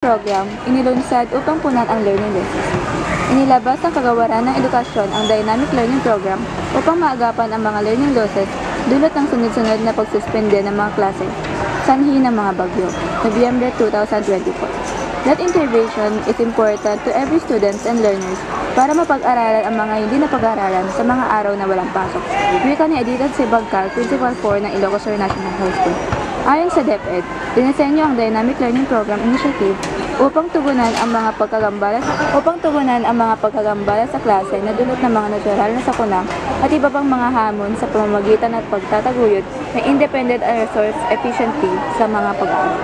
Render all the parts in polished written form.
Program inilunsad upang punan ang learning losses. Inilabas ng Kagawaran ng Edukasyon ang Dynamic Learning Program upang maagapan ang mga learning losses dulot ng sunod-sunod na pagsuspende ng mga klase, sanhi ng mga bagyo, Nobyembre 2024. That intervention is important to every students and learners para mapag-aralan ang mga hindi napag-aralan sa mga araw na walang pasok. Wika ni Editan Sibagcal, Principal 4 ng Ilocos Sur National High School. Ayon sa DepEd, dinisenyo ang Dynamic Learning Program Initiative upang tugunan ang mga pagkagambala sa klase na dulot ng mga natural na sakuna at iba pang mga hamon sa pamamagitan at pagtataguyod ng independent and resource efficiency sa mga pag-aaral.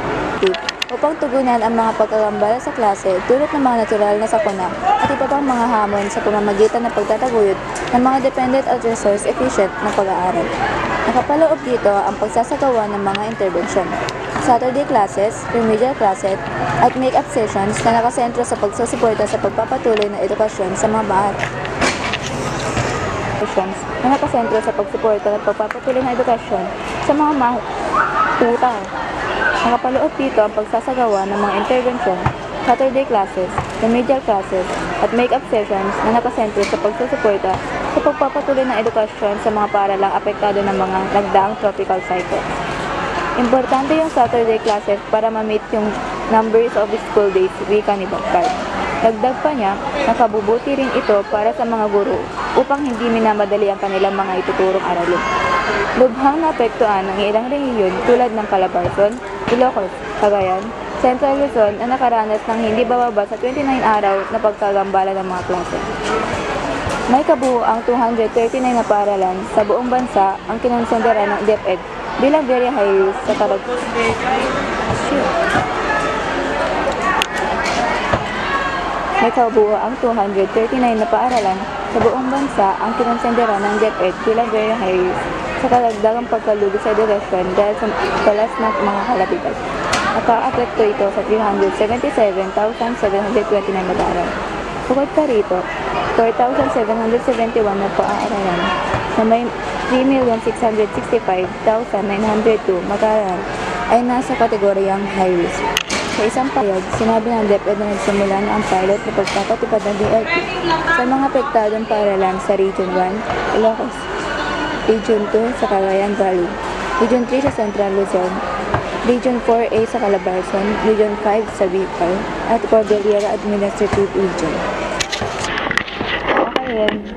Upang tugunan ang mga pagkagambala sa klase dulot ng mga natural na sakuna at iba pang mga hamon sa pamamagitan ng pagtataguyod ng mga dependent at resource efficient na pag-aaral. Nakapaloob dito ang pagsasagawa ng mga intervention, Saturday classes, remedial classes, at make-up sessions na nakasentro sa pagsusuporta sa pagpapatuloy ng edukasyon sa mga Nakapaloob dito ang pagsasagawa ng mga intervention, Saturday classes, remedial classes, at make-up sessions na nakasentro sa pagsusuporta sa pagpapatuloy ng edukasyon sa mga paaralang apektado ng mga nagdaang tropical cycle. Importante yung Saturday classes para ma-meet yung numbers of school days, wika ni Bagcal. Dagdag pa niya, nakabubuti rin ito para sa mga guro upang hindi minamadali ang kanilang mga ituturong aralin. Lubhang naapektuhan ng ilang rehiyon tulad ng Calabarzon, Ilocos, Cagayan, Central Luzon na nakaranas ng hindi bababa sa 29 araw na pagkagambala ng mga klase. May kabuuang 239 na paaralan sa buong bansa ang kinonsidera ng DepEd bilang very high risk sa May kabuuang 239 na paaralan sa buong bansa ang kinonsidera ng DepEd bilang very high risk sa karagdagang pagkalugi sa edukasyon dahil sa talas ng mga kalabigan. Naka-apekto ito sa 377,729 na paaralan. Bukod pa rito, 4,771 na paaralan na may 3,665,902 mag-aaral ay nasa kategoryang high risk. Sa isang payag, sinabi ng DepEd na nagsimula na ang pilot na pagpapatupad ng DLP sa mga apektadong paaralan sa Region 1, Ilocos, Region 2 sa Cagayan Valley, Region 3 sa Central Luzon, Region 4A sa Calabarzon, Region 5 sa Bicol, at Cordillera Administrative Region. Okay,